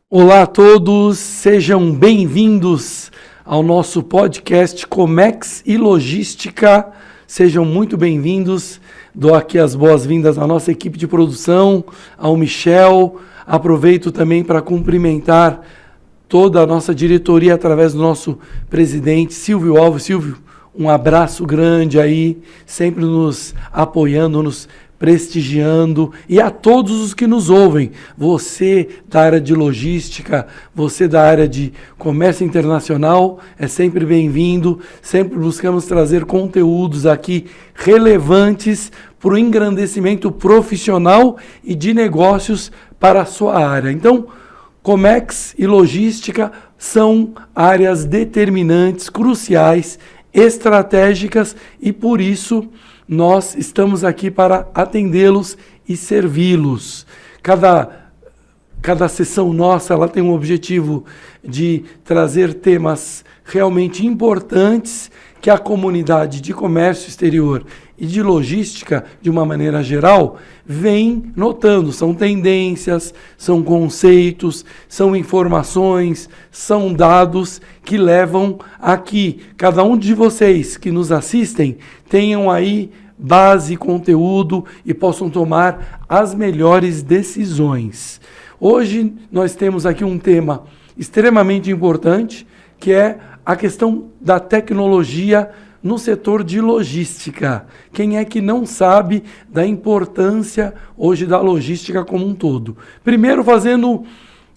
Olá a todos, sejam bem-vindos ao nosso podcast Comex e Logística. Sejam muito bem-vindos. Dou aqui as boas-vindas à nossa equipe de produção, ao Michel. Aproveito também para cumprimentar toda a nossa diretoria através do nosso presidente Silvio Alves. Silvio, um abraço grande aí, sempre nos apoiando, nos prestigiando, e a todos os que nos ouvem, você da área de logística, você da área de comércio internacional, é sempre bem-vindo. Sempre buscamos trazer conteúdos aqui relevantes para o engrandecimento profissional e de negócios para a sua área. Então, Comex e logística são áreas determinantes, cruciais, estratégicas, e por isso nós estamos aqui para atendê-los e servi-los. Cada sessão nossa, ela tem um objetivo de trazer temas realmente importantes que a comunidade de comércio exterior e de logística, de uma maneira geral, vem notando. São tendências, são conceitos, são informações, são dados que levam a que cada um de vocês que nos assistem tenham aí base, conteúdo e possam tomar as melhores decisões. Hoje nós temos aqui um tema extremamente importante, que é a questão da tecnologia no setor de logística. Quem é que não sabe da importância hoje da logística como um todo? Primeiro, fazendo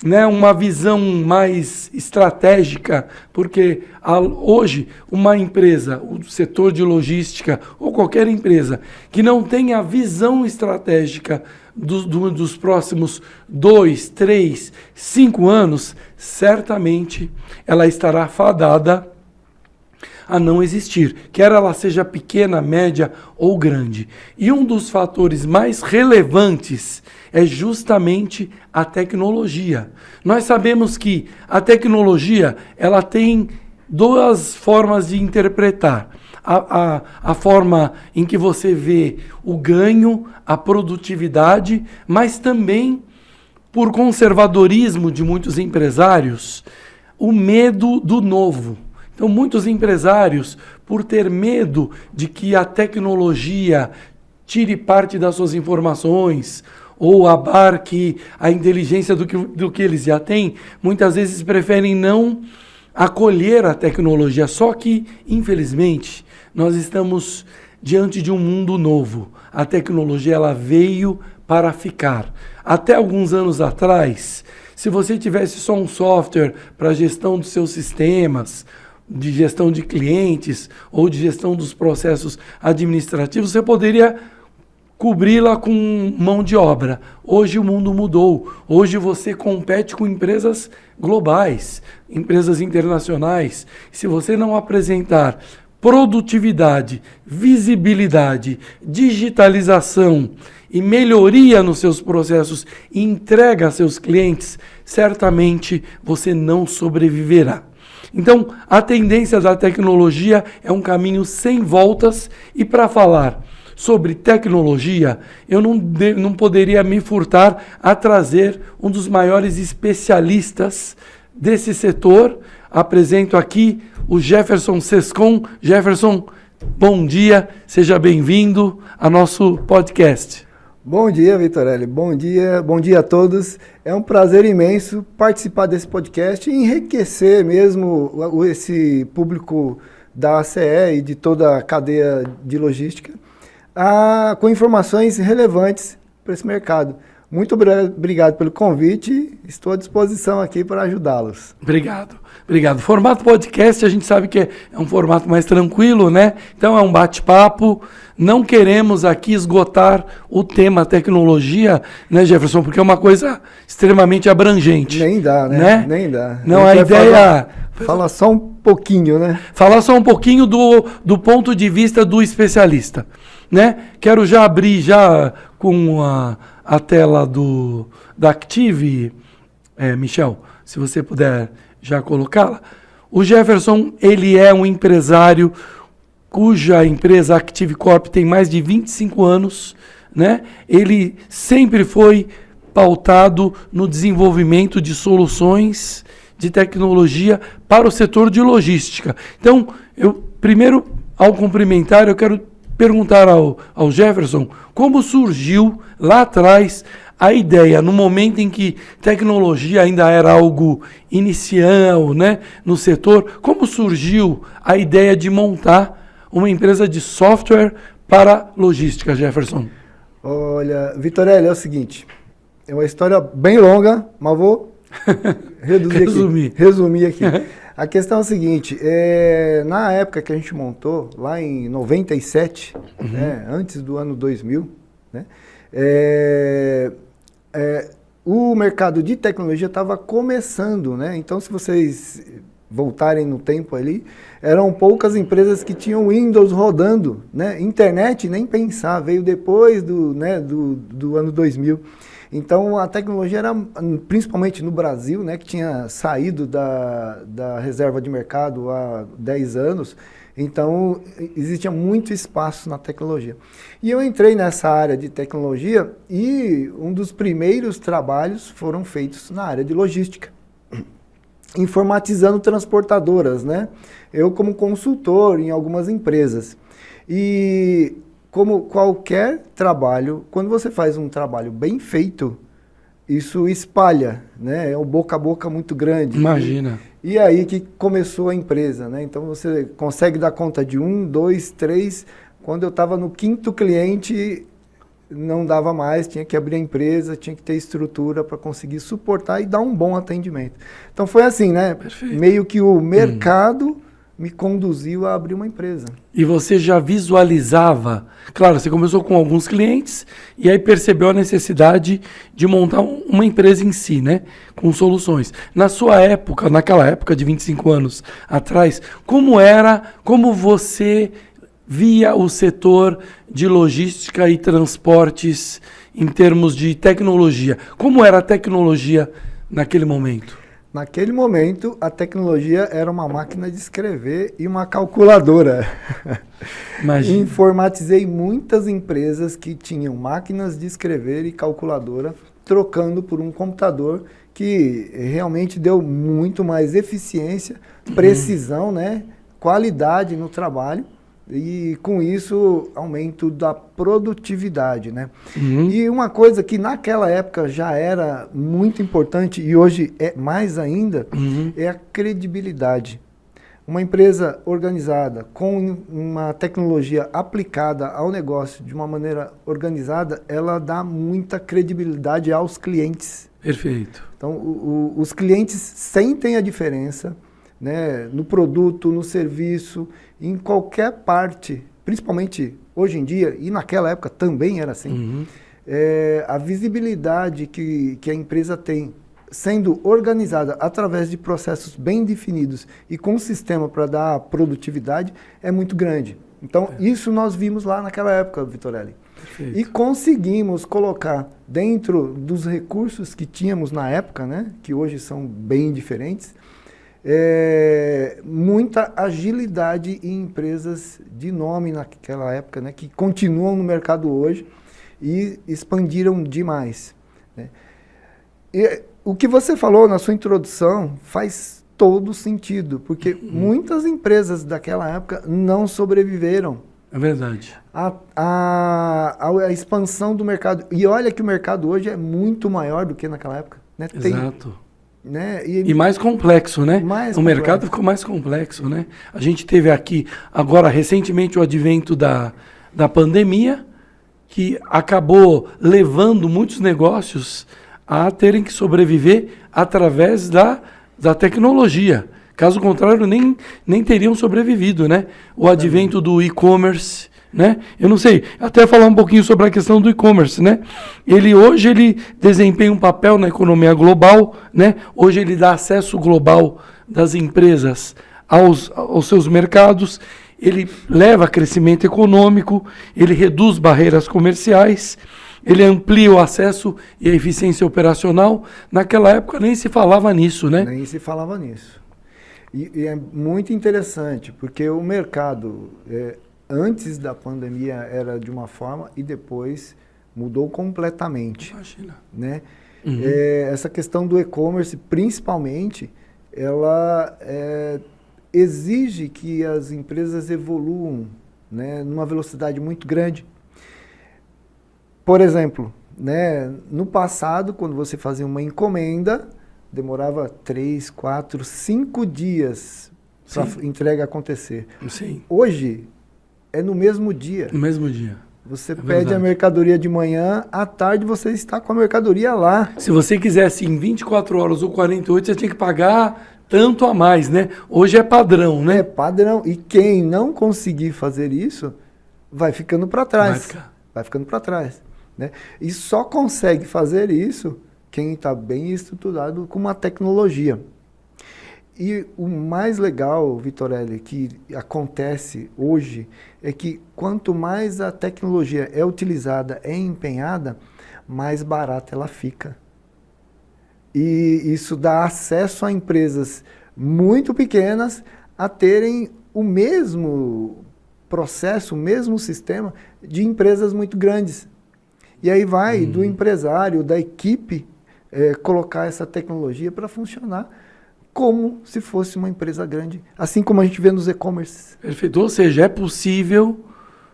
uma visão mais estratégica, porque hoje uma empresa, o setor de logística ou qualquer empresa que não tenha a visão estratégica dos próximos 2, 3, 5 anos, certamente ela estará fadada a não existir, quer ela seja pequena, média ou grande. E um dos fatores mais relevantes é justamente a tecnologia. Nós sabemos que a tecnologia ela tem duas formas de interpretar. A forma em que você vê o ganho, a produtividade, mas também, por conservadorismo de muitos empresários, o medo do novo. Então, muitos empresários, por ter medo de que a tecnologia tire parte das suas informações ou abarque a inteligência do que eles já têm, muitas vezes preferem não acolher a tecnologia. Só que, infelizmente, nós estamos diante de um mundo novo. A tecnologia ela veio para ficar. Até alguns anos atrás, se você tivesse só um software para gestão dos seus sistemas, de gestão de clientes ou de gestão dos processos administrativos, você poderia cobri-la com mão de obra. Hoje o mundo mudou. Hoje você compete com empresas globais, empresas internacionais. Se você não apresentar produtividade, visibilidade, digitalização e melhoria nos seus processos e entrega a seus clientes, certamente você não sobreviverá. Então, a tendência da tecnologia é um caminho sem voltas, e para falar sobre tecnologia, eu não poderia me furtar a trazer um dos maiores especialistas desse setor. Apresento aqui o Jefferson Sescon. Jefferson, bom dia, seja bem-vindo ao nosso podcast. Bom dia, Vitorelli. Bom dia a todos. É um prazer imenso participar desse podcast e enriquecer mesmo esse público da ACE e de toda a cadeia de logística com informações relevantes para esse mercado. Muito obrigado pelo convite, estou à disposição aqui para ajudá-los. Obrigado. Formato podcast, a gente sabe que é um formato mais tranquilo, né? Então é um bate-papo, não queremos aqui esgotar o tema tecnologia, né, Jefferson? Porque é uma coisa extremamente abrangente. Nem dá, né? Nem dá. Não, a ideia... Fala só um pouquinho, né? Falar só um pouquinho do ponto de vista do especialista, né? Quero já abrir com a tela da Active, Michel, se você puder já colocá-la. O Jefferson, ele é um empresário cuja empresa Active Corp tem mais de 25 anos, né? Ele sempre foi pautado no desenvolvimento de soluções de tecnologia para o setor de logística. Então, primeiro, ao cumprimentar, eu quero perguntar ao Jefferson como surgiu lá atrás a ideia, no momento em que tecnologia ainda era algo inicial, né, no setor, como surgiu a ideia de montar uma empresa de software para logística, Jefferson? Olha, Vitorelli, é o seguinte, é uma história bem longa, mas vou resumir aqui. A questão é o seguinte, na época que a gente montou, lá em 97, né, antes do ano 2000, né, o mercado de tecnologia estava começando, né? Então, se vocês voltarem no tempo ali, eram poucas empresas que tinham Windows rodando, né? Internet, nem pensar, veio depois do ano 2000. Então, a tecnologia era, principalmente no Brasil, né, que tinha saído da reserva de mercado há 10 anos, então existia muito espaço na tecnologia. E eu entrei nessa área de tecnologia e um dos primeiros trabalhos foram feitos na área de logística, informatizando transportadoras, né? Eu como consultor em algumas empresas. E como qualquer trabalho, quando você faz um trabalho bem feito, isso espalha, né? É um boca a boca muito grande. Imagina. E aí que começou a empresa, né? Então você consegue dar conta de 1, 2, 3. Quando eu estava no 5º cliente, não dava mais, tinha que abrir a empresa, tinha que ter estrutura para conseguir suportar e dar um bom atendimento. Então foi assim, né? Perfeito. Meio que o mercado me conduziu a abrir uma empresa. E você já visualizava, claro, você começou com alguns clientes e aí percebeu a necessidade de montar uma empresa em si, né? Com soluções. Na sua época, naquela época de 25 anos atrás, como você via o setor de logística e transportes em termos de tecnologia? Como era a tecnologia naquele momento? Naquele momento, a tecnologia era uma máquina de escrever e uma calculadora. Imagina. Informatizei muitas empresas que tinham máquinas de escrever e calculadora, trocando por um computador que realmente deu muito mais eficiência, precisão, né, qualidade no trabalho. E com isso, aumento da produtividade, né? E uma coisa que naquela época já era muito importante e hoje é mais ainda, é a credibilidade. Uma empresa organizada, com uma tecnologia aplicada ao negócio de uma maneira organizada, ela dá muita credibilidade aos clientes. Perfeito. Então, os clientes sentem a diferença, né, no produto, no serviço, em qualquer parte, principalmente hoje em dia, e naquela época também era assim, a visibilidade que a empresa tem, sendo organizada através de processos bem definidos e com um sistema para dar produtividade, é muito grande. Então, isso nós vimos lá naquela época, Vitorelli. Perfeito. E conseguimos colocar dentro dos recursos que tínhamos na época, né, que hoje são bem diferentes, muita agilidade em empresas de nome naquela época, né, que continuam no mercado hoje e expandiram demais, né. E o que você falou na sua introdução faz todo sentido, porque muitas empresas daquela época não sobreviveram. É verdade. A expansão do mercado. E olha que o mercado hoje é muito maior do que naquela época, né? Exato. Né? E mais complexo, né? O mercado ficou mais complexo, né? A gente teve aqui, agora, recentemente, o advento da pandemia, que acabou levando muitos negócios a terem que sobreviver através da tecnologia. Caso contrário, nem teriam sobrevivido, né? O advento do e-commerce, né? Eu não sei, até falar um pouquinho sobre a questão do e-commerce, né? Hoje ele desempenha um papel na economia global, né? Hoje ele dá acesso global das empresas aos seus mercados, ele leva a crescimento econômico, ele reduz barreiras comerciais, ele amplia o acesso e a eficiência operacional. Naquela época nem se falava nisso, né? Nem se falava nisso. E é muito interessante, porque o mercado, antes da pandemia, era de uma forma e depois mudou completamente. Imagina. Né? Uhum. Essa questão do e-commerce, principalmente, ela exige que as empresas evoluam, né, numa velocidade muito grande. Por exemplo, né, no passado, quando você fazia uma encomenda, demorava 3, 4, 5 dias para a entrega acontecer. Sim. Hoje, é no mesmo dia. No mesmo dia. Você pede a mercadoria de manhã, à tarde você está com a mercadoria lá. Se você quisesse em 24 horas ou 48, você tinha que pagar tanto a mais, né? Hoje é padrão, né? É padrão. E quem não conseguir fazer isso, vai ficando para trás. Vai ficando para trás. Né? E só consegue fazer isso quem está bem estruturado com uma tecnologia. E o mais legal, Vitorelli, que acontece hoje, é que quanto mais a tecnologia é utilizada, é empenhada, mais barata ela fica. E isso dá acesso a empresas muito pequenas a terem o mesmo processo, o mesmo sistema de empresas muito grandes. E aí vai do empresário, da equipe, colocar essa tecnologia para funcionar como se fosse uma empresa grande, assim como a gente vê nos e-commerces. Perfeito. Ou seja, é possível,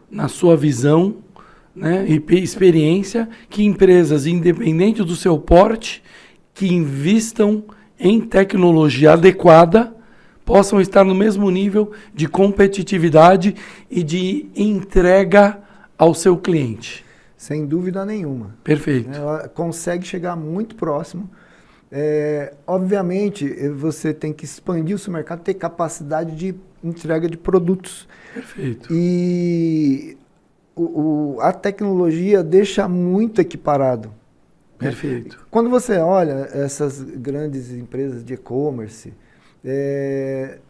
na sua visão, né, e experiência, que empresas, independente do seu porte, que investam em tecnologia adequada, possam estar no mesmo nível de competitividade e de entrega ao seu cliente. Sem dúvida nenhuma. Perfeito. Ela consegue chegar muito próximo. Obviamente, você tem que expandir o seu mercado, ter capacidade de entrega de produtos. Perfeito. E a tecnologia deixa muito equiparado. Perfeito. Quando você olha essas grandes empresas de e-commerce,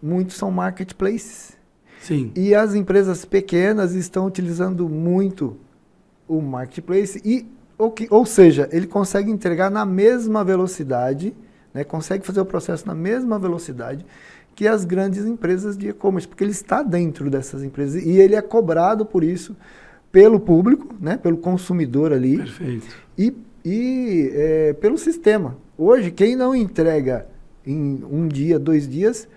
muitos são marketplaces. Sim. E as empresas pequenas estão utilizando muito o marketplace ou seja, ele consegue entregar na mesma velocidade, né, consegue fazer o processo na mesma velocidade que as grandes empresas de e-commerce, porque ele está dentro dessas empresas e ele é cobrado por isso pelo público, né, pelo consumidor ali. Perfeito. E pelo sistema. Hoje, quem não entrega em 1 dia, 2 dias,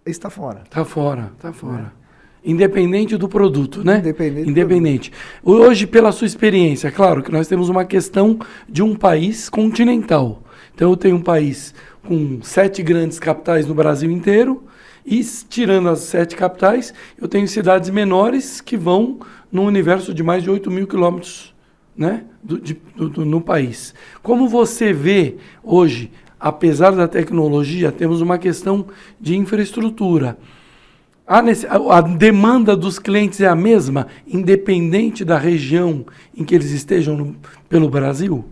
está fora. Está fora, está fora. Independente do produto, né? Independente. Hoje, pela sua experiência, claro que nós temos uma questão de um país continental. Então, eu tenho um país com 7 grandes capitais no Brasil inteiro e, tirando as 7 capitais, eu tenho cidades menores que vão num universo de mais de 8 mil quilômetros, né? No país. Como você vê hoje, apesar da tecnologia, temos uma questão de infraestrutura. A demanda dos clientes é a mesma, independente da região em que eles estejam pelo Brasil?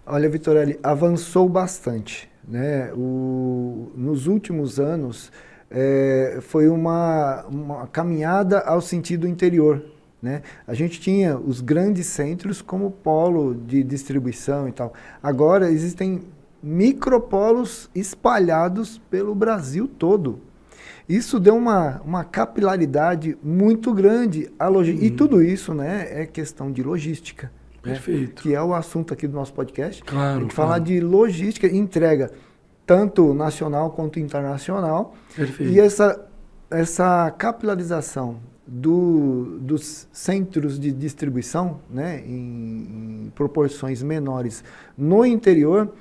Olha, Vitorelli, avançou bastante. Né? Nos últimos anos, foi uma caminhada ao sentido interior. Né? A gente tinha os grandes centros como polo de distribuição e tal. Agora existem micropolos espalhados pelo Brasil todo. Isso deu uma capilaridade muito grande à logística. E tudo isso, né, é questão de logística. Perfeito. Né, que é o assunto aqui do nosso podcast. Claro. A gente falar de logística e entrega, tanto nacional quanto internacional. Perfeito. E essa capilarização dos centros de distribuição, né, em proporções menores no interior,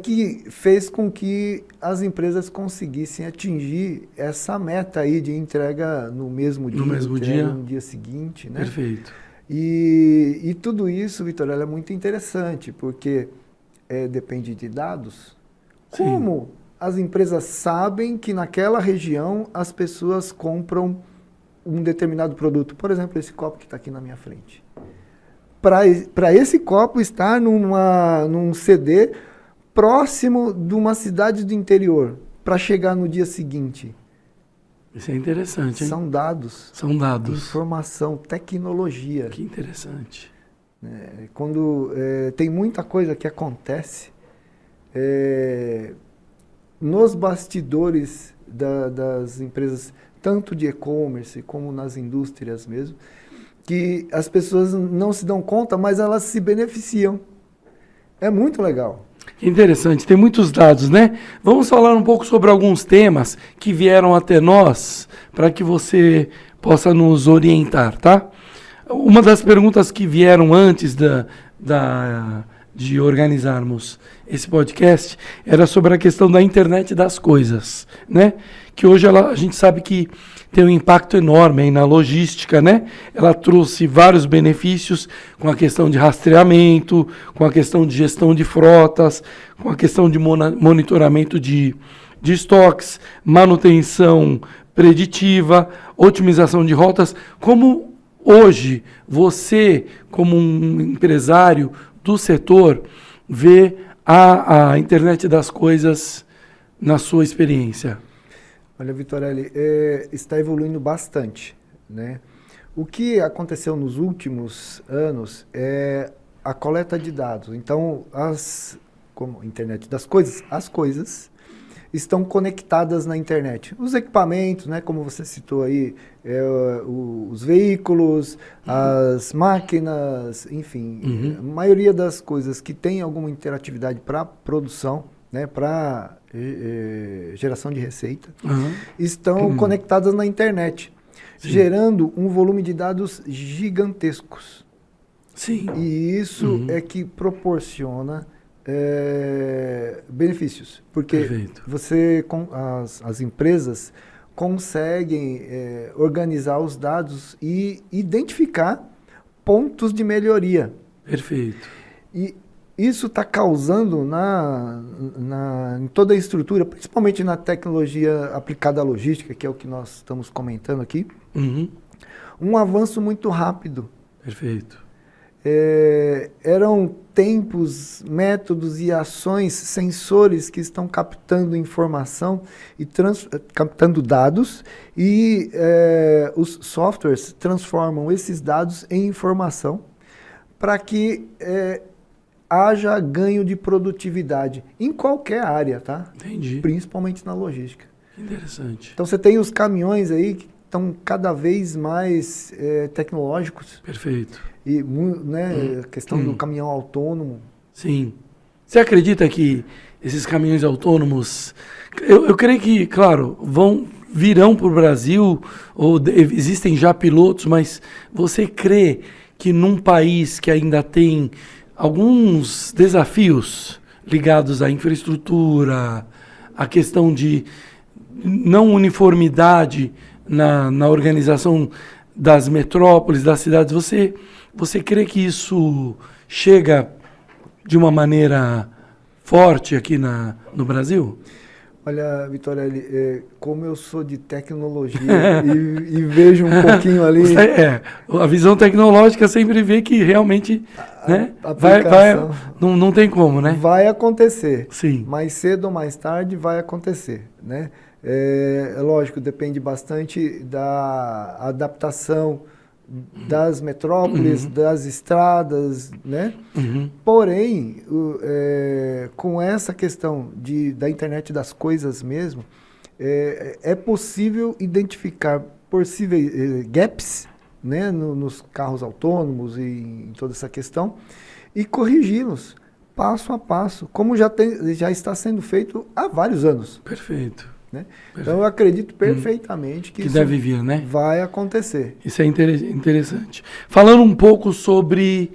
que fez com que as empresas conseguissem atingir essa meta aí de entrega no mesmo dia, no dia seguinte. Né? Perfeito. E tudo isso, Vitorelli, é muito interessante, porque depende de dados. Sim. Como as empresas sabem que naquela região as pessoas compram um determinado produto? Por exemplo, esse copo que está aqui na minha frente. Para esse copo estar num CD próximo de uma cidade do interior, para chegar no dia seguinte. Isso é interessante, hein? São dados. São dados. Informação, tecnologia. Que interessante. Quando tem muita coisa que acontece nos bastidores das empresas, tanto de e-commerce como nas indústrias mesmo, que as pessoas não se dão conta, mas elas se beneficiam. É muito legal. Interessante, tem muitos dados, né? Vamos falar um pouco sobre alguns temas que vieram até nós para que você possa nos orientar, tá? Uma das perguntas que vieram antes de organizarmos esse podcast era sobre a questão da internet das coisas, né? Que hoje a gente sabe que tem um impacto enorme aí na logística, né? Ela trouxe vários benefícios com a questão de rastreamento, com a questão de gestão de frotas, com a questão de monitoramento de estoques, manutenção preditiva, otimização de rotas. Como hoje você, como um empresário do setor, vê a internet das coisas na sua experiência? Olha, Vitorelli, está evoluindo bastante, né? O que aconteceu nos últimos anos é a coleta de dados. Então, como internet das coisas, as coisas estão conectadas na internet. Os equipamentos, né, como você citou aí, os veículos, as máquinas, enfim, a maioria das coisas que tem alguma interatividade para produção, né, para geração de receita, estão conectadas na internet, gerando um volume de dados gigantescos. Sim. E isso é que proporciona benefícios, porque as empresas conseguem organizar os dados e identificar pontos de melhoria. Perfeito. E isso está causando em toda a estrutura, principalmente na tecnologia aplicada à logística, que é o que nós estamos comentando aqui, um avanço muito rápido. Perfeito. Eram tempos, métodos e ações, sensores que estão captando informação e captando dados, e os softwares transformam esses dados em informação para que haja ganho de produtividade em qualquer área, tá? Entendi. Principalmente na logística. Interessante. Então você tem os caminhões aí que estão cada vez mais tecnológicos. Perfeito. E a questão do caminhão autônomo. Sim. Você acredita que esses caminhões autônomos, eu creio que, claro, virão para o Brasil, ou existem já pilotos, mas você crê que num país que ainda tem alguns desafios ligados à infraestrutura, à questão de não uniformidade na organização das metrópoles, das cidades, você crê que isso chega de uma maneira forte aqui no Brasil? Olha, Vitorelli, como eu sou de tecnologia e vejo um pouquinho ali... a visão tecnológica sempre vê que realmente não tem como, né? Vai acontecer. Sim. Mais cedo ou mais tarde vai acontecer, né? Lógico, depende bastante da adaptação das metrópoles, das estradas, né? Porém, com essa questão da internet das coisas mesmo, é possível identificar possíveis gaps, né, nos carros autônomos e em toda essa questão, e corrigi-los passo a passo, como já está sendo feito há vários anos. Perfeito. Né? Então eu acredito perfeitamente que isso deve vir, né? vai acontecer. Isso é interessante. Falando um pouco sobre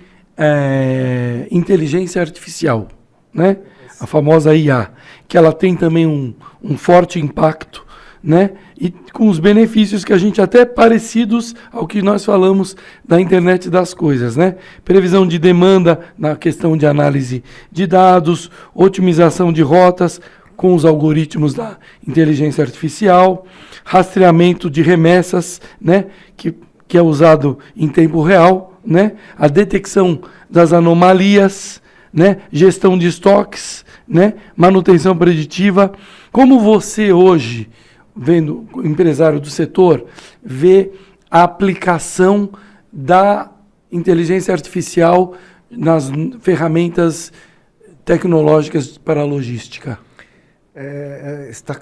inteligência artificial, né? A famosa IA, que ela tem também um forte impacto, né? E com os benefícios que a gente até parecidos ao que nós falamos da internet das coisas, né? Previsão de demanda na questão de análise de dados, otimização de rotas com os algoritmos da inteligência artificial, rastreamento de remessas, né? Que é usado em tempo real, né? A detecção das anomalias, né? Gestão de estoques, né? Manutenção preditiva. Como você hoje, vendo empresário do setor, vê a aplicação da inteligência artificial nas ferramentas tecnológicas para a logística? Está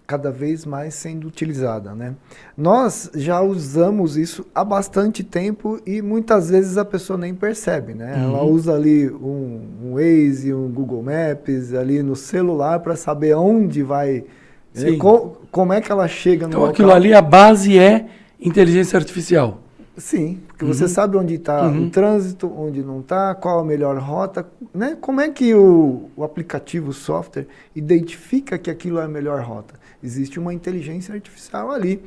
cada vez mais sendo utilizada, né? Nós já usamos isso há bastante tempo e muitas vezes a pessoa nem percebe, né? Ela usa ali um Waze, um Google Maps ali no celular para saber onde vai, né? Como é que ela chega no então, local. aquilo ali, a base é inteligência artificial. Sim, porque você sabe onde está o trânsito, onde não está, qual a melhor rota, né? Como é que o aplicativo, o software, identifica que aquilo é a melhor rota? Existe uma inteligência artificial ali,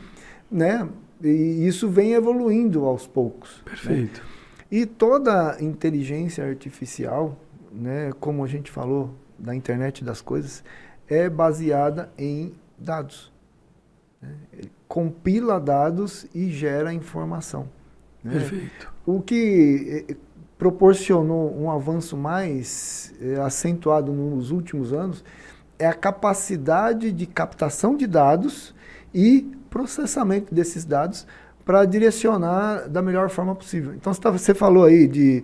né? E isso vem evoluindo aos poucos. Perfeito. Né? E toda inteligência artificial, né, como a gente falou da internet das coisas, é baseada em dados. Né? Ele compila dados e gera informação. Né? Perfeito. O que proporcionou um avanço mais acentuado nos últimos anos é a capacidade de captação de dados e processamento desses dados para direcionar da melhor forma possível. Então, você falou aí de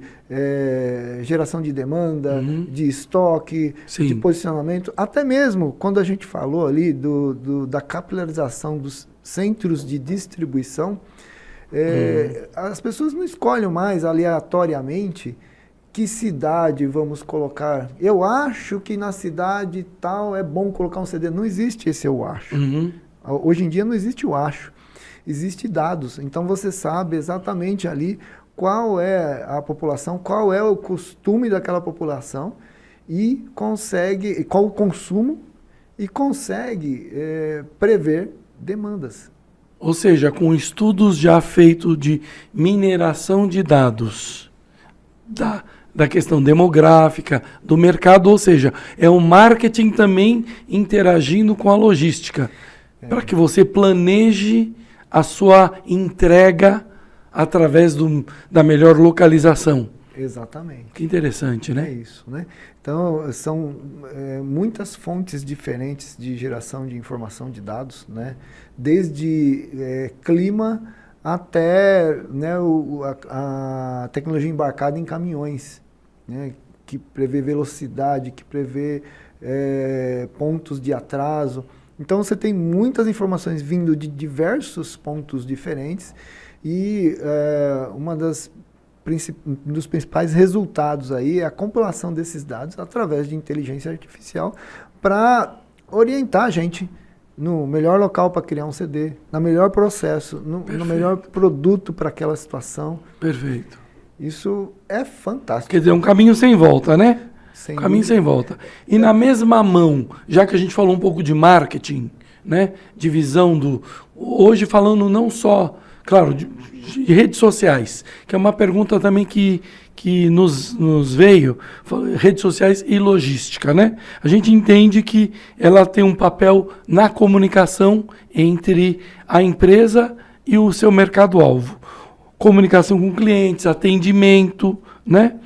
geração de demanda, de estoque, Sim. de posicionamento, até mesmo quando a gente falou ali da capilarização dos centros de distribuição, as pessoas não escolhem mais aleatoriamente que cidade vamos colocar. Eu acho que na cidade tal é bom colocar um CD. Não existe esse eu acho. Hoje em dia não existe o acho. Existe dados. Então você sabe exatamente ali qual é a população, qual é o costume daquela população e consegue, qual o consumo e consegue prever demandas. Ou seja, com estudos já feitos de mineração de dados da questão demográfica, do mercado, ou seja, é o marketing também interagindo com a logística, para que você planeje a sua entrega através da melhor localização. Exatamente. Que interessante, né? É isso, né? Então, são muitas fontes diferentes de geração de informação de dados, né? Desde clima até, né, a tecnologia embarcada em caminhões, né? Que prevê velocidade, que prevê pontos de atraso. Então, você tem muitas informações vindo de diversos pontos diferentes e uma dos principais resultados aí é a compilação desses dados através de inteligência artificial para orientar a gente no melhor local para criar um CD, no melhor processo, no melhor produto para aquela situação. Perfeito. Isso é fantástico. Quer dizer, um caminho sem volta, né? Sem caminho dúvida. sem volta. E na mesma mão, já que a gente falou um pouco de marketing, né? De visão hoje falando não só, claro, de redes sociais, que é uma pergunta também que nos veio, redes sociais e logística, né? A gente entende que ela tem um papel na comunicação entre a empresa e o seu mercado-alvo. Comunicação com clientes, atendimento, né?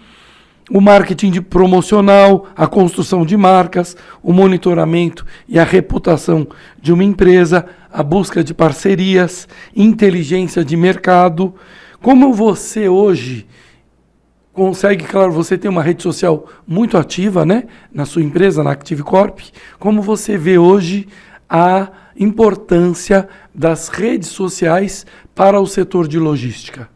O marketing de promocional, a construção de marcas, o monitoramento e a reputação de uma empresa, a busca de parcerias, inteligência de mercado. Como você hoje consegue, claro, você tem uma rede social muito ativa, né, na sua empresa, na Active Corp. Como você vê hoje a importância das redes sociais para o setor de logística?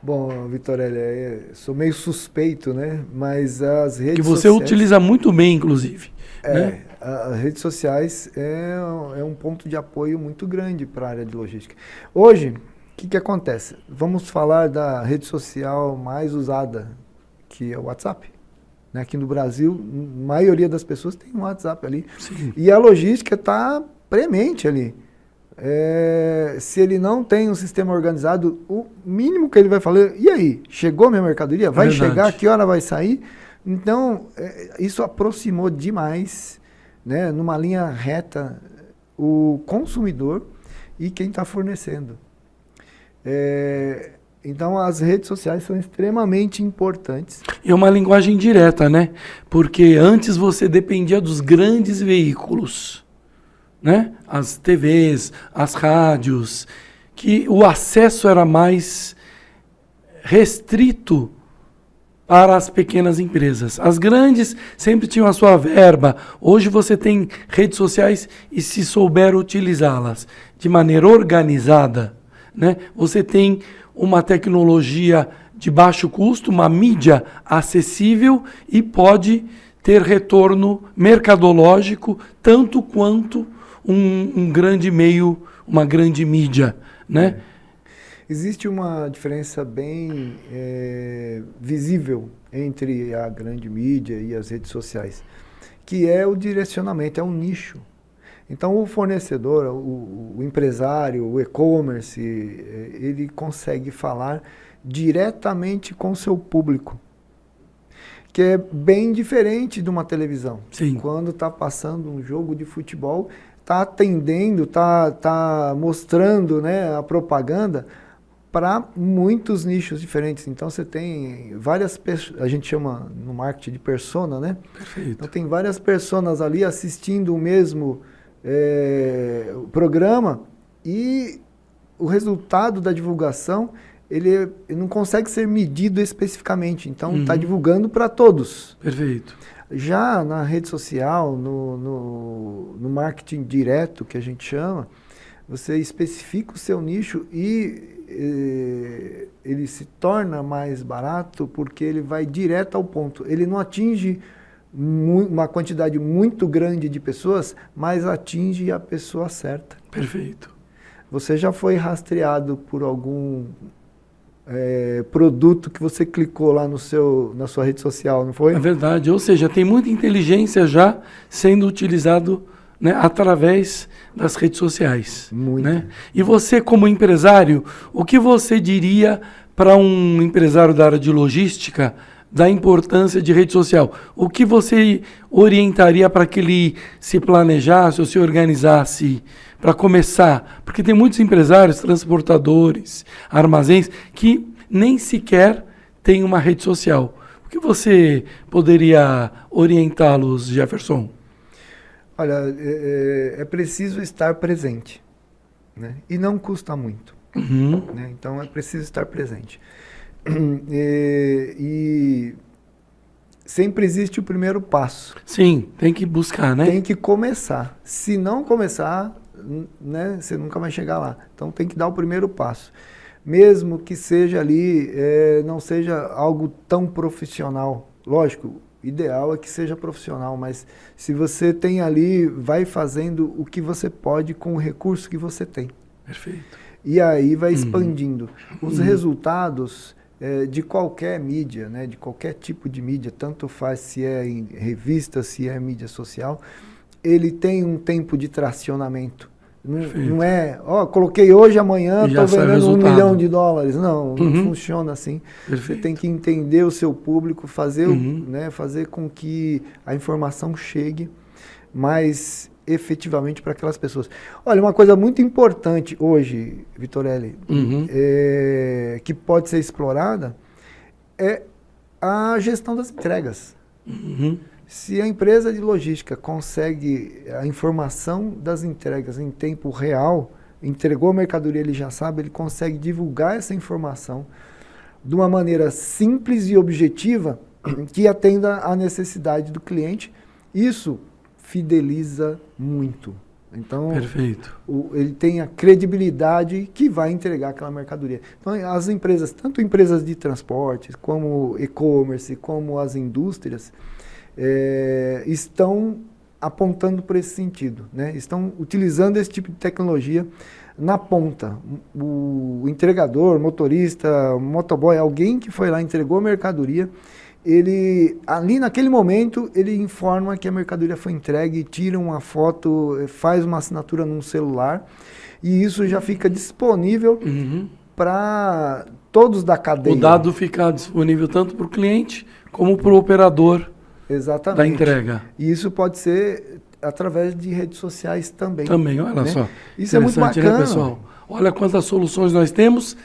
Bom, Vitorelli, sou meio suspeito, né? Mas as redes que você sociais... utiliza muito bem, inclusive. Né? As redes sociais é um ponto de apoio muito grande para a área de logística. Hoje, o que acontece? Vamos falar da rede social mais usada, que é o WhatsApp. Né? Aqui no Brasil, a maioria das pessoas tem um WhatsApp ali. Sim. E a logística está premente ali. Se ele não tem um sistema organizado, o mínimo que ele vai falar, e aí, chegou minha mercadoria? Vai chegar? Que hora vai sair? Então, isso aproximou demais, né, numa linha reta, o consumidor e quem está fornecendo. Então, as redes sociais são extremamente importantes. É uma linguagem direta, né? Porque antes você dependia dos grandes veículos, né? As TVs, as rádios, que o acesso era mais restrito para as pequenas empresas. As grandes sempre tinham a sua verba. Hoje você tem redes sociais e, se souber utilizá-las de maneira organizada, né, você tem uma tecnologia de baixo custo, uma mídia acessível e pode ter retorno mercadológico tanto quanto um grande meio, uma grande mídia, né? Existe uma diferença bem visível entre a grande mídia e as redes sociais, que é o direcionamento, é um nicho. Então, o fornecedor, o empresário, o e-commerce, ele consegue falar diretamente com o seu público, que é bem diferente de uma televisão. Sim. Quando está passando um jogo de futebol, está atendendo, está mostrando, né, a propaganda para muitos nichos diferentes. Então, você tem várias pessoas, a gente chama no marketing de persona, né? Perfeito. Então, tem várias personas ali assistindo o mesmo programa e o resultado da divulgação, ele não consegue ser medido especificamente. Então, está divulgando para todos. Perfeito. Já na rede social, no marketing direto, que a gente chama, você especifica o seu nicho e ele se torna mais barato porque ele vai direto ao ponto. Ele não atinge uma quantidade muito grande de pessoas, mas atinge a pessoa certa. Perfeito. Você já foi rastreado por algum produto que você clicou lá na sua rede social, não foi? É verdade. Ou seja, tem muita inteligência já sendo utilizado, né, através das redes sociais. Muito. Né? E você, como empresário, o que você diria para um empresário da área de logística da importância de rede social? O que você orientaria para que ele se planejasse ou se organizasse para começar? Porque tem muitos empresários, transportadores, armazéns, que nem sequer têm uma rede social. O que você poderia orientá-los, Jefferson? Olha, é preciso estar presente, né? E não custa muito. Né? Então, é preciso estar presente. E sempre existe o primeiro passo. Sim, tem que buscar, né? Tem que começar. Se não começar, né, você nunca vai chegar lá. Então, tem que dar o primeiro passo. Mesmo que seja ali, não seja algo tão profissional. Lógico, ideal é que seja profissional, mas se você tem ali, vai fazendo o que você pode com o recurso que você tem. Perfeito. E aí vai expandindo. Os resultados de qualquer mídia, né, de qualquer tipo de mídia, tanto faz se é em revista, se é mídia social, ele tem um tempo de tracionamento. Não é, coloquei hoje, amanhã estou vendendo $1 milhão. Não, não funciona assim. Perfeito. Você tem que entender o seu público, fazer com que a informação chegue mais efetivamente para aquelas pessoas. Olha, uma coisa muito importante hoje, Vitorelli, que pode ser explorada, é a gestão das entregas. Se a empresa de logística consegue a informação das entregas em tempo real, entregou a mercadoria, ele já sabe, ele consegue divulgar essa informação de uma maneira simples e objetiva que atenda à necessidade do cliente. Isso fideliza muito. Então, perfeito. Ele tem a credibilidade que vai entregar aquela mercadoria. Então, as empresas, tanto empresas de transporte, como e-commerce, como as indústrias, estão apontando por esse sentido, né? Estão utilizando esse tipo de tecnologia na ponta. O entregador, motorista, motoboy, alguém que foi lá e entregou a mercadoria, ele, ali naquele momento, ele informa que a mercadoria foi entregue, tira uma foto, faz uma assinatura num celular, e isso já fica disponível para todos da cadeia. O dado fica disponível tanto para o cliente como para o operador. Exatamente. Da entrega. E isso pode ser através de redes sociais também. Também, olha só. Isso é muito bacana. Né, pessoal? Olha quantas soluções nós temos,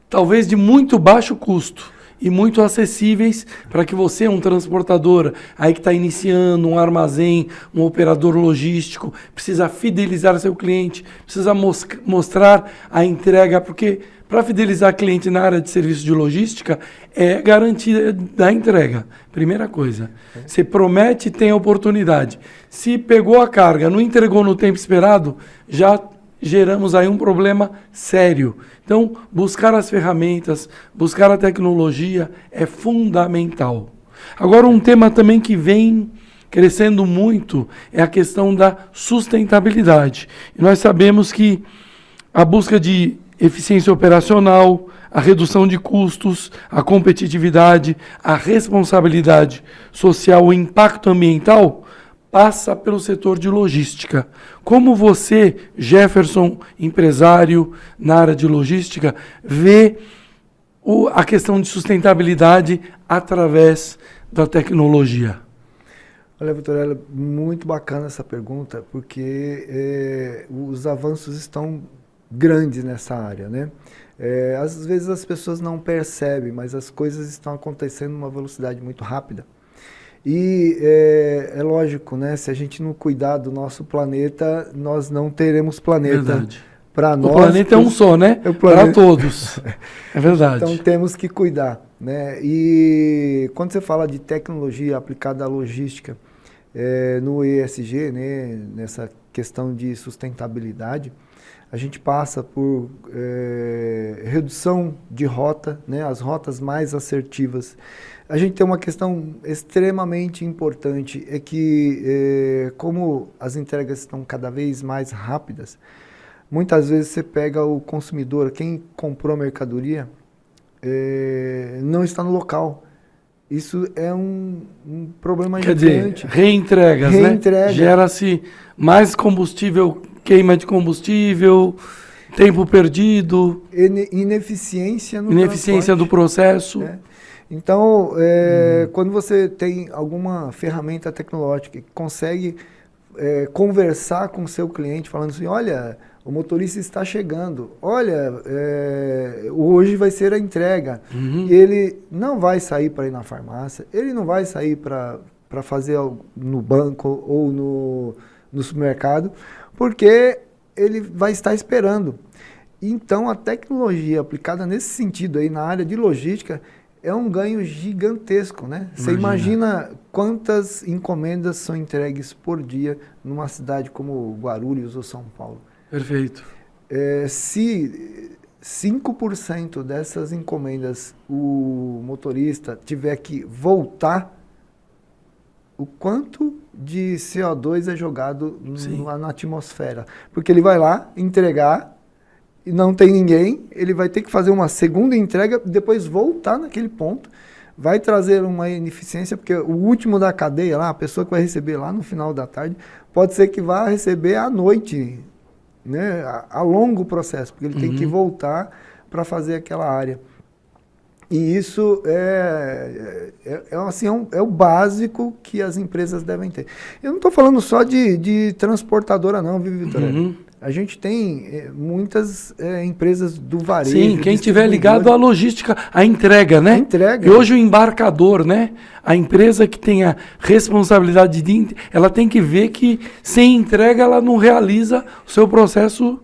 talvez de muito baixo custo. e muito acessíveis para que você, um transportador, aí que está iniciando, um armazém, um operador logístico, precisa fidelizar seu cliente, precisa mostrar a entrega, porque para fidelizar cliente na área de serviço de logística é garantia da entrega. Primeira coisa. Você promete e tem a oportunidade. Se pegou a carga, não entregou no tempo esperado, já geramos aí um problema sério. Então, buscar as ferramentas, buscar a tecnologia é fundamental. Agora, um tema também que vem crescendo muito é a questão da sustentabilidade. E nós sabemos que a busca de eficiência operacional, a redução de custos, a competitividade, a responsabilidade social, o impacto ambiental passa pelo setor de logística. Como você, Jefferson, empresário na área de logística, vê a questão de sustentabilidade através da tecnologia? Olha, Vitorella, muito bacana essa pergunta, porque os avanços estão grandes nessa área, né? Às vezes as pessoas não percebem, mas as coisas estão acontecendo numa velocidade muito rápida. E é lógico, né? Se a gente não cuidar do nosso planeta, nós não teremos planeta para nós. O planeta é um só, né? Para todos. É verdade. Então temos que cuidar, né? E quando você fala de tecnologia aplicada à logística, no ESG, né? Nessa questão de sustentabilidade, a gente passa por redução de rota, né? As rotas mais assertivas. A gente tem uma questão extremamente importante, é que como as entregas estão cada vez mais rápidas, muitas vezes você pega o consumidor, quem comprou a mercadoria, não está no local. Isso é um problema gigante. Quer dizer, reentregas, né? Gera-se mais combustível, queima de combustível, tempo perdido. Ineficiência no ineficiência do processo. Então, quando você tem alguma ferramenta tecnológica que consegue conversar com o seu cliente, falando assim, olha, o motorista está chegando, olha, hoje vai ser a entrega. Ele não vai sair para ir na farmácia, ele não vai sair para fazer no banco ou no supermercado, porque ele vai estar esperando. Então, a tecnologia aplicada nesse sentido aí na área de logística é um ganho gigantesco, né? Você imagina quantas encomendas são entregues por dia numa cidade como Guarulhos ou São Paulo. Perfeito. Se 5% dessas encomendas o motorista tiver que voltar, o quanto de CO2 é jogado na atmosfera? Porque ele vai lá entregar e não tem ninguém, ele vai ter que fazer uma segunda entrega, depois voltar naquele ponto, vai trazer uma ineficiência, porque o último da cadeia lá, a pessoa que vai receber lá no final da tarde, pode ser que vá receber à noite, né, a longo processo, porque ele tem que voltar para fazer aquela área. E isso é o básico que as empresas devem ter. Eu não estou falando só de transportadora não, viu, Vitor? A gente tem muitas empresas do varejo. Sim, quem estiver ligado à logística, à entrega, né? E hoje o embarcador, né? A empresa que tem a responsabilidade ela tem que ver que sem entrega ela não realiza o seu processo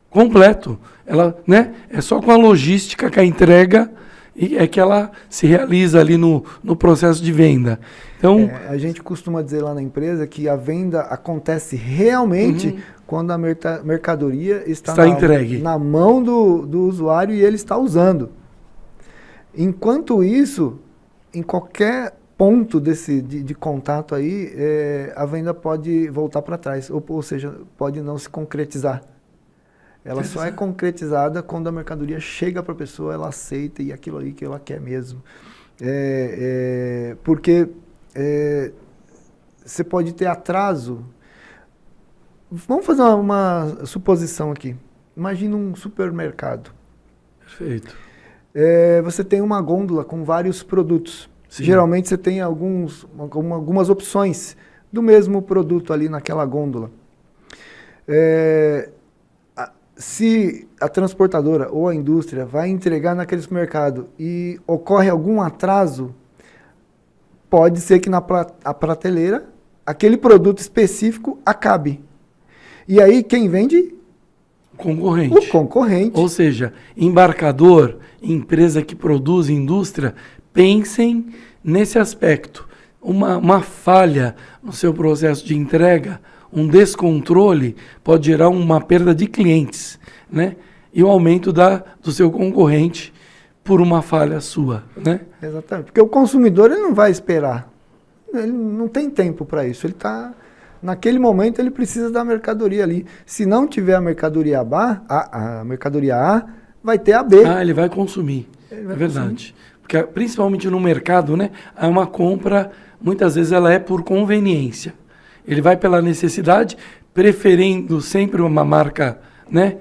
completo. Ela, né? É só com a logística que a entrega é que ela se realiza ali no processo de venda. Então, a gente costuma dizer lá na empresa que a venda acontece realmente quando a mercadoria está entregue na mão do usuário e ele está usando. Enquanto isso, em qualquer ponto de contato aí, a venda pode voltar para trás, ou seja, pode não se concretizar. Ela só é concretizada quando a mercadoria chega para a pessoa, ela aceita e aquilo ali que ela quer mesmo. Porque você pode ter atraso. Vamos fazer uma suposição aqui. Imagina um supermercado. Perfeito. Você tem uma gôndola com vários produtos. Sim. Geralmente você tem algumas opções do mesmo produto ali naquela gôndola. se a transportadora ou a indústria vai entregar naquele mercado e ocorre algum atraso, pode ser que na prateleira aquele produto específico acabe. E aí quem vende? Concorrente. O concorrente. Ou seja, embarcador, empresa que produz, indústria, pensem nesse aspecto. Uma falha no seu processo de entrega, um descontrole, pode gerar uma perda de clientes, né? E o aumento do seu concorrente por uma falha sua, né? Exatamente. Porque o consumidor ele não vai esperar. Ele não tem tempo para isso. Ele está... Naquele momento ele precisa da mercadoria ali. Se não tiver a mercadoria a mercadoria A, vai ter a B. Ele vai consumir. É verdade. Porque principalmente no mercado, né, é uma compra, muitas vezes ela é por conveniência. Ele vai pela necessidade, preferindo sempre uma marca, né,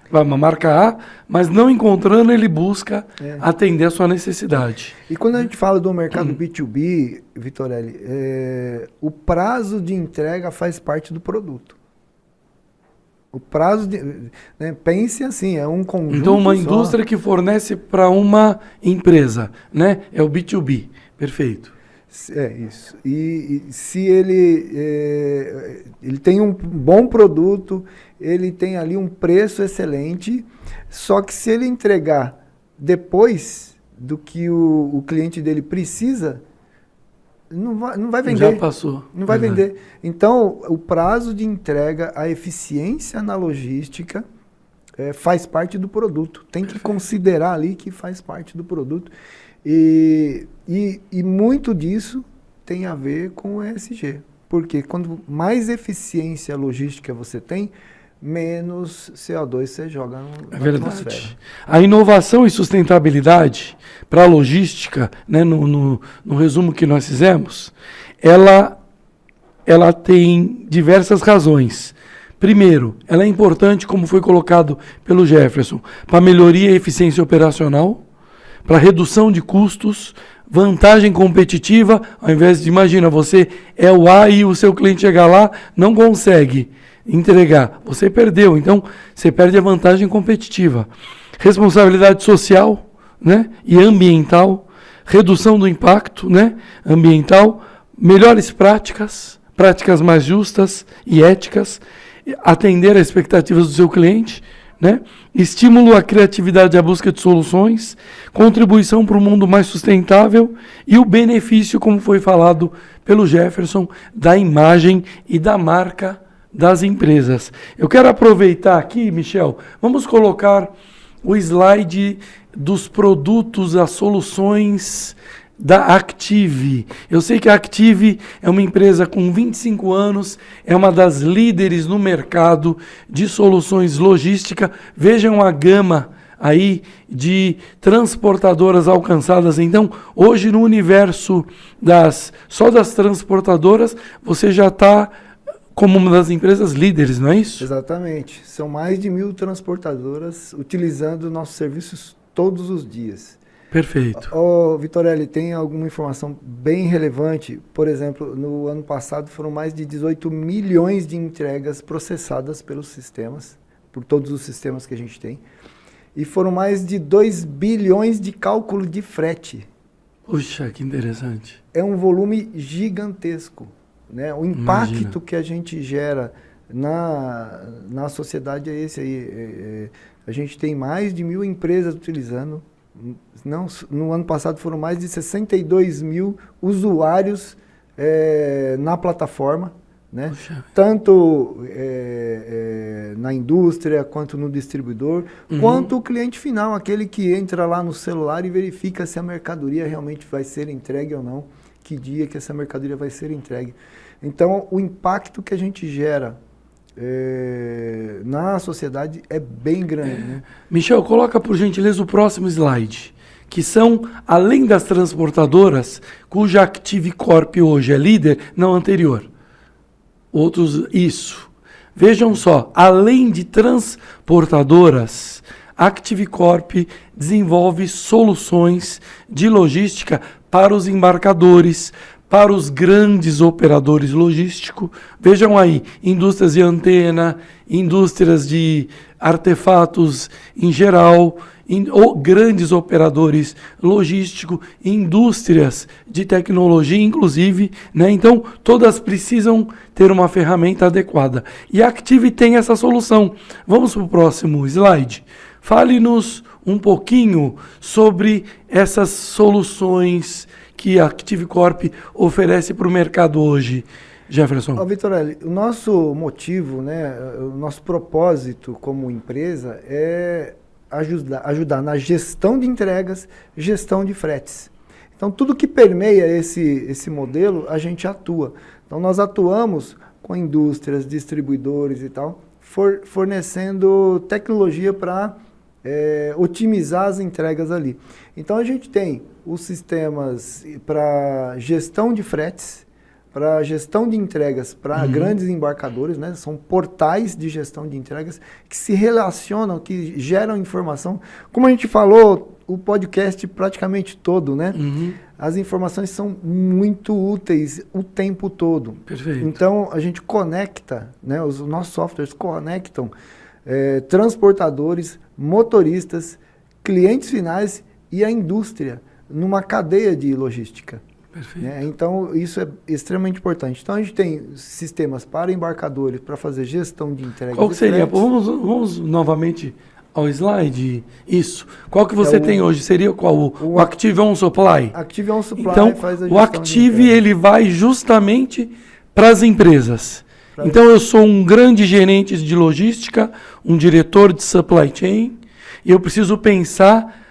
uma marca A, mas não encontrando, ele busca atender a sua necessidade. E quando a gente fala do mercado B2B, Vitorelli, o prazo de entrega faz parte do produto. O prazo de... Né, pense assim, é um conjunto. Então, uma só. indústria que fornece para uma empresa, né? É o B2B. Perfeito. É isso. E se ele tem um bom produto, ele tem ali um preço excelente, só que se ele entregar depois do que o cliente dele precisa, não vai vender. Já passou. Não vai vender. Então, o prazo de entrega, a eficiência na logística faz parte do produto. Tem que considerar ali que faz parte do produto. E muito disso tem a ver com o ESG. Porque quando mais eficiência logística você tem, menos CO2 você joga na atmosfera. A inovação e sustentabilidade para a logística, né, no resumo que nós fizemos, ela tem diversas razões. Primeiro, ela é importante, como foi colocado pelo Jefferson, para melhoria e eficiência operacional, para redução de custos, vantagem competitiva, ao invés de, imagina, você é o A e o seu cliente chegar lá, não consegue entregar, você perdeu, então você perde a vantagem competitiva. Responsabilidade social, né, e ambiental, redução do impacto, né, ambiental, melhores práticas mais justas e éticas, atender às expectativas do seu cliente, né, estímulo à criatividade e à busca de soluções, contribuição para um mundo mais sustentável e o benefício, como foi falado pelo Jefferson, da imagem e da marca das empresas. Eu quero aproveitar aqui, Michel, vamos colocar o slide dos produtos, as soluções da Active. Eu sei que a Active é uma empresa com 25 anos, é uma das líderes no mercado de soluções logística. Vejam a gama aí de transportadoras alcançadas. Então, hoje no universo só das transportadoras, você já está como uma das empresas líderes, não é isso? Exatamente. São mais de 1.000 transportadoras utilizando nossos serviços todos os dias. Perfeito. Vitorelli, tem alguma informação bem relevante? Por exemplo, no ano passado foram mais de 18 milhões de entregas processadas pelos sistemas, por todos os sistemas que a gente tem. E foram mais de 2 bilhões de cálculo de frete. Puxa, que interessante. É um volume gigantesco. Né? O impacto que a gente gera na sociedade é esse aí. A gente tem mais de 1.000 empresas utilizando. No ano passado foram mais de 62 mil usuários na plataforma, né? Tanto na indústria, quanto no distribuidor, quanto o cliente final, aquele que entra lá no celular e verifica se a mercadoria realmente vai ser entregue ou não, que dia que essa mercadoria vai ser entregue. Então, o impacto que a gente gera na sociedade é bem grande. Né? Michel, coloca por gentileza o próximo slide, que são, além das transportadoras, cuja Active Corp hoje é líder, não anterior. Outros, isso. Vejam só, além de transportadoras, a Active Corp desenvolve soluções de logística para os embarcadores, para os grandes operadores logísticos. Vejam aí, indústrias de antena, indústrias de artefatos em geral, grandes operadores logísticos, indústrias de tecnologia, inclusive, né? Então, todas precisam ter uma ferramenta adequada. E a Active tem essa solução. Vamos para o próximo slide. Fale-nos um pouquinho sobre essas soluções que a Active Corp oferece para o mercado hoje, Jefferson. Vitorelli, o nosso motivo, né, o nosso propósito como empresa é ajudar na gestão de entregas, gestão de fretes. Então, tudo que permeia esse modelo, a gente atua. Então, nós atuamos com indústrias, distribuidores e tal, fornecendo tecnologia para otimizar as entregas ali. Então, a gente tem os sistemas para gestão de fretes, para gestão de entregas para grandes embarcadores, né? São portais de gestão de entregas que se relacionam, que geram informação. Como a gente falou, o podcast praticamente todo, né? As informações são muito úteis o tempo todo. Perfeito. Então, a gente conecta, né? Os nossos softwares conectam transportadores, motoristas, clientes finais e a indústria numa cadeia de logística. Perfeito. Então, isso é extremamente importante. Então, a gente tem sistemas para embarcadores, para fazer gestão de entrega. Qual que seria? Vamos novamente ao slide. Isso. Qual que você tem hoje? Seria qual? O Active On Supply? Active On Supply então, faz a gestão o Active ele vai justamente para as empresas. Então, eu sou um grande gerente de logística, um diretor de supply chain, e eu preciso pensar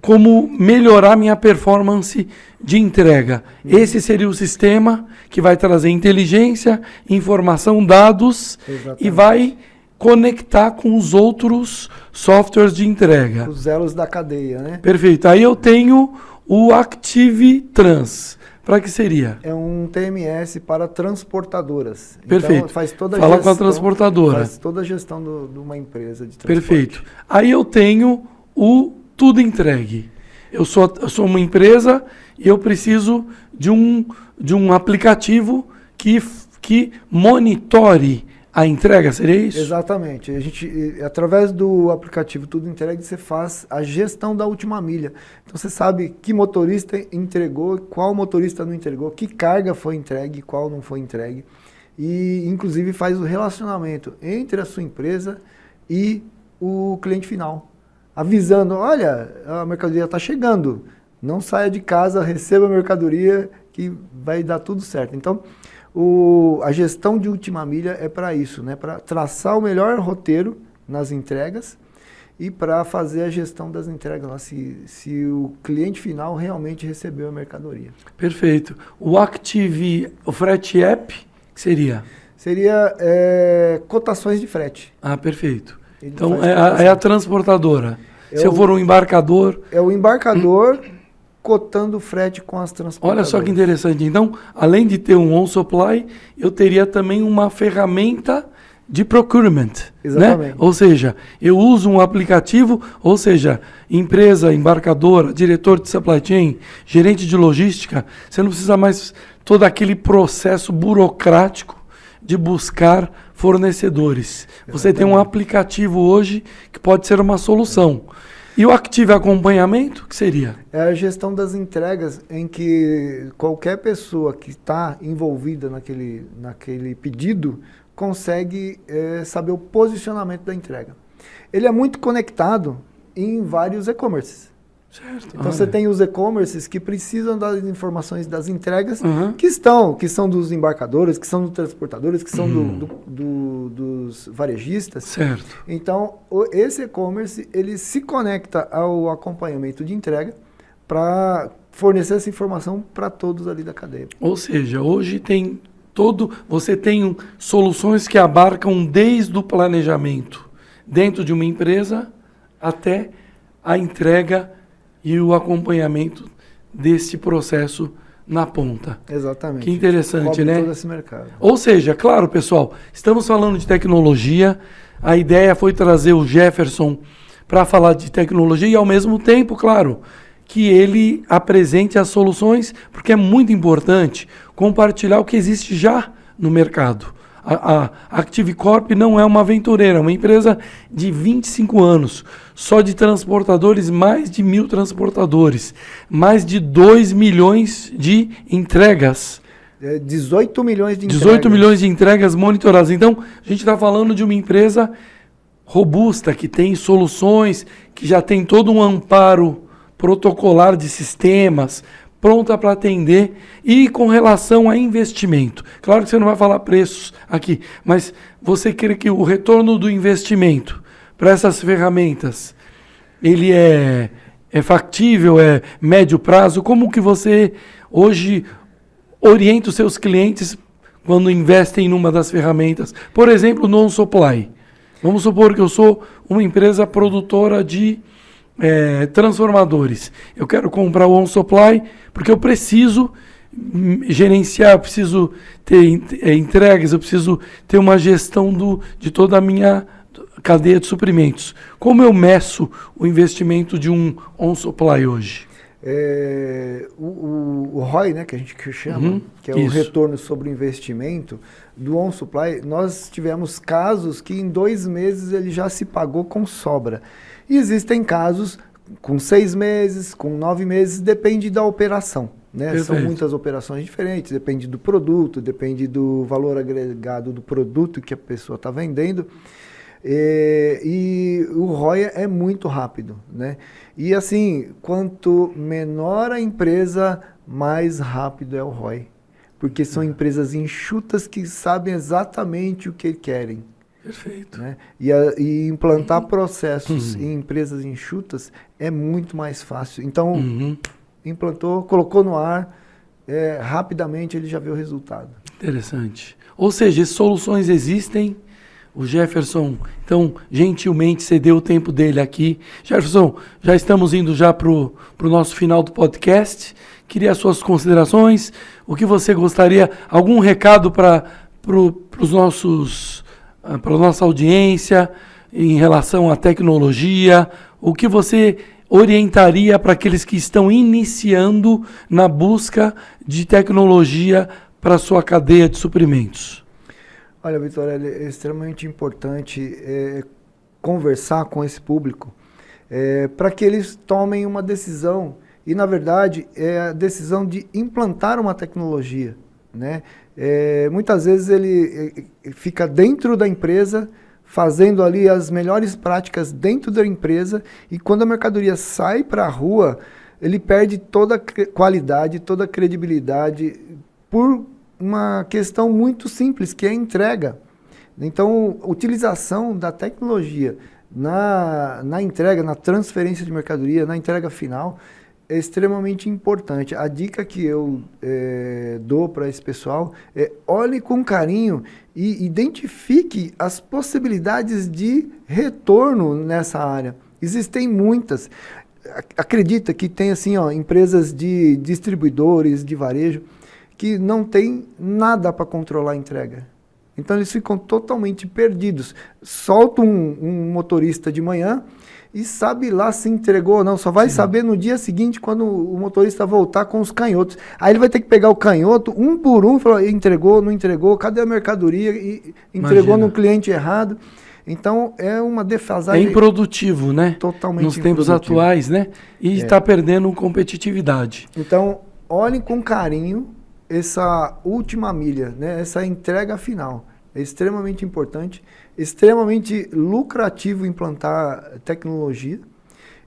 como melhorar minha performance de entrega. Esse seria o sistema que vai trazer inteligência, informação, dados. Exatamente. E vai conectar com os outros softwares de entrega. Os elos da cadeia, né? Perfeito. Aí eu tenho o Active Trans. Para que seria? É um TMS para transportadoras. Perfeito. Então, faz toda a Fala gestão, com a transportadora. Faz toda a gestão de uma empresa de transporte. Perfeito. Aí eu tenho o Tudo Entregue. Eu sou uma empresa e eu preciso de um aplicativo que monitore a entrega, seria isso? Exatamente. A gente, através do aplicativo Tudo Entregue, você faz a gestão da última milha. Então você sabe que motorista entregou, qual motorista não entregou, que carga foi entregue, qual não foi entregue. E, inclusive, faz o relacionamento entre a sua empresa e o cliente final. Avisando, olha, a mercadoria está chegando, não saia de casa, receba a mercadoria que vai dar tudo certo. Então, a gestão de última milha é para isso, né? Para traçar o melhor roteiro nas entregas e para fazer a gestão das entregas, lá, se o cliente final realmente recebeu a mercadoria. Perfeito. O Active, o Frete App, que seria? Seria cotações de frete. Ah, perfeito. Então, é a transportadora. Se eu for um embarcador... É o embarcador cotando frete com as transportadoras. Olha só que interessante. Então, além de ter um on-supply, eu teria também uma ferramenta de procurement. Exatamente. Né? Ou seja, eu uso um aplicativo, ou seja, empresa, embarcadora, diretor de supply chain, gerente de logística, você não precisa mais todo aquele processo burocrático de buscar fornecedores. Exatamente. Você tem um aplicativo hoje que pode ser uma solução. E o Active Acompanhamento, que seria? É a gestão das entregas em que qualquer pessoa que está envolvida naquele pedido consegue saber o posicionamento da entrega. Ele é muito conectado em vários e-commerces. Certo. Então você tem os e-commerces que precisam das informações das entregas que são dos embarcadores, que são dos transportadores, que são dos varejistas. Certo. Então esse e-commerce ele se conecta ao acompanhamento de entrega para fornecer essa informação para todos ali da cadeia. Ou seja, hoje você tem soluções que abarcam desde o planejamento dentro de uma empresa até a entrega e o acompanhamento desse processo na ponta. Exatamente. Que interessante, cobre né? todo esse mercado. Ou seja, claro, pessoal, estamos falando de tecnologia, a ideia foi trazer o Jefferson para falar de tecnologia e, ao mesmo tempo, claro, que ele apresente as soluções, porque é muito importante compartilhar o que existe já no mercado. A Active Corp não é uma aventureira, é uma empresa de 25 anos, só de transportadores, mais de 1.000 transportadores, mais de 2 milhões de entregas. 18 milhões de entregas. 18 milhões de entregas monitoradas. Então, a gente está falando de uma empresa robusta, que tem soluções, que já tem todo um amparo protocolar de sistemas, pronta para atender. E com relação a investimento, claro que você não vai falar preços aqui, mas você crê que o retorno do investimento para essas ferramentas, ele é factível, é médio prazo? Como que você hoje orienta os seus clientes quando investem numa das ferramentas? Por exemplo, no OnSupply. Vamos supor que eu sou uma empresa produtora de transformadores. Eu quero comprar o OnSupply porque eu preciso gerenciar, eu preciso ter entregas, eu preciso ter uma gestão de toda a minha cadeia de suprimentos. Como eu meço o investimento de um OnSupply hoje? O ROI, né, que a gente chama, que é o retorno sobre o investimento do OnSupply, nós tivemos casos que em 2 meses ele já se pagou com sobra. E existem casos com 6 meses, com 9 meses, depende da operação. Né? São muitas operações diferentes, depende do produto, depende do valor agregado do produto que a pessoa está vendendo. E o ROI é muito rápido, né? E assim, quanto menor a empresa, mais rápido é o ROI. Porque são empresas enxutas que sabem exatamente o que querem. Perfeito. Né? E implantar processos em empresas enxutas é muito mais fácil. Então, implantou, colocou no ar, rapidamente ele já vê o resultado. Interessante. Ou seja, soluções existem. O Jefferson, então, gentilmente cedeu o tempo dele aqui. Jefferson, já estamos indo já para o nosso final do podcast. Queria as suas considerações. O que você gostaria, algum recado para a nossa audiência em relação à tecnologia? O que você orientaria para aqueles que estão iniciando na busca de tecnologia para a sua cadeia de suprimentos? Olha, Vitor, é extremamente importante conversar com esse público para que eles tomem uma decisão. E, na verdade, é a decisão de implantar uma tecnologia. Né? Muitas vezes ele fica dentro da empresa, fazendo ali as melhores práticas dentro da empresa, e quando a mercadoria sai para a rua, ele perde toda a qualidade, toda a credibilidade por uma questão muito simples, que é a entrega. Então, a utilização da tecnologia na entrega, na transferência de mercadoria, na entrega final, é extremamente importante. A dica que eu dou para esse pessoal é olhe com carinho e identifique as possibilidades de retorno nessa área. Existem muitas. Acredita que tem assim, empresas de distribuidores, de varejo, que não tem nada para controlar a entrega. Então eles ficam totalmente perdidos. Solta um motorista de manhã e sabe lá se entregou ou não. Só vai saber no dia seguinte, quando o motorista voltar com os canhotos. Aí ele vai ter que pegar o canhoto, um por um, e falar, entregou, não entregou, cadê a mercadoria? E entregou no cliente errado. Então é uma defasagem. É improdutivo, né? Totalmente nos tempos atuais, né? E está perdendo competitividade. Então, olhem com carinho essa última milha, né? Essa entrega final. É extremamente importante, extremamente lucrativo implantar tecnologia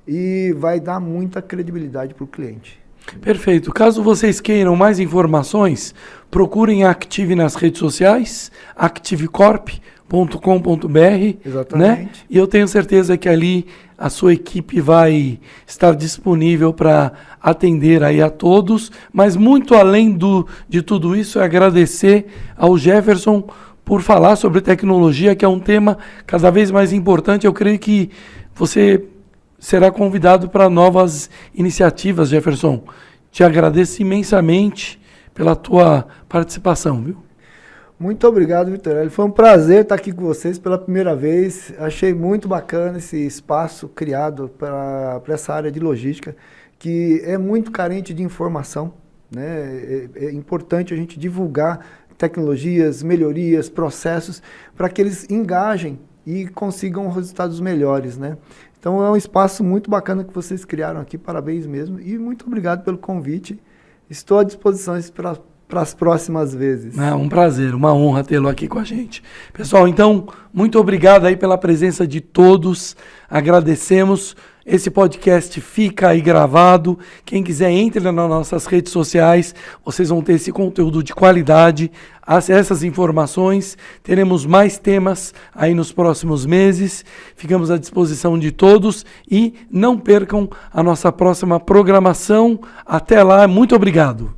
e vai dar muita credibilidade para o cliente. Perfeito. Caso vocês queiram mais informações, procurem a Active nas redes sociais, activecorp.com.br. Exatamente. Né? E eu tenho certeza que ali a sua equipe vai estar disponível para atender aí a todos. Mas muito além de tudo isso, é agradecer ao Jefferson por falar sobre tecnologia, que é um tema cada vez mais importante. Eu creio que você será convidado para novas iniciativas, Jefferson. Te agradeço imensamente pela tua participação, viu? Muito obrigado, Vitor. Foi um prazer estar aqui com vocês pela primeira vez. Achei muito bacana esse espaço criado para essa área de logística, que é muito carente de informação, né? É importante a gente divulgar tecnologias, melhorias, processos, para que eles engajem e consigam resultados melhores, né? Então é um espaço muito bacana que vocês criaram aqui, parabéns mesmo, e muito obrigado pelo convite. Estou à disposição para as próximas vezes. Um prazer, uma honra tê-lo aqui com a gente. Pessoal, então, muito obrigado aí pela presença de todos, agradecemos. Esse podcast fica aí gravado. Quem quiser, entre nas nossas redes sociais. Vocês vão ter esse conteúdo de qualidade, essas informações. Teremos mais temas aí nos próximos meses. Ficamos à disposição de todos e não percam a nossa próxima programação. Até lá, muito obrigado.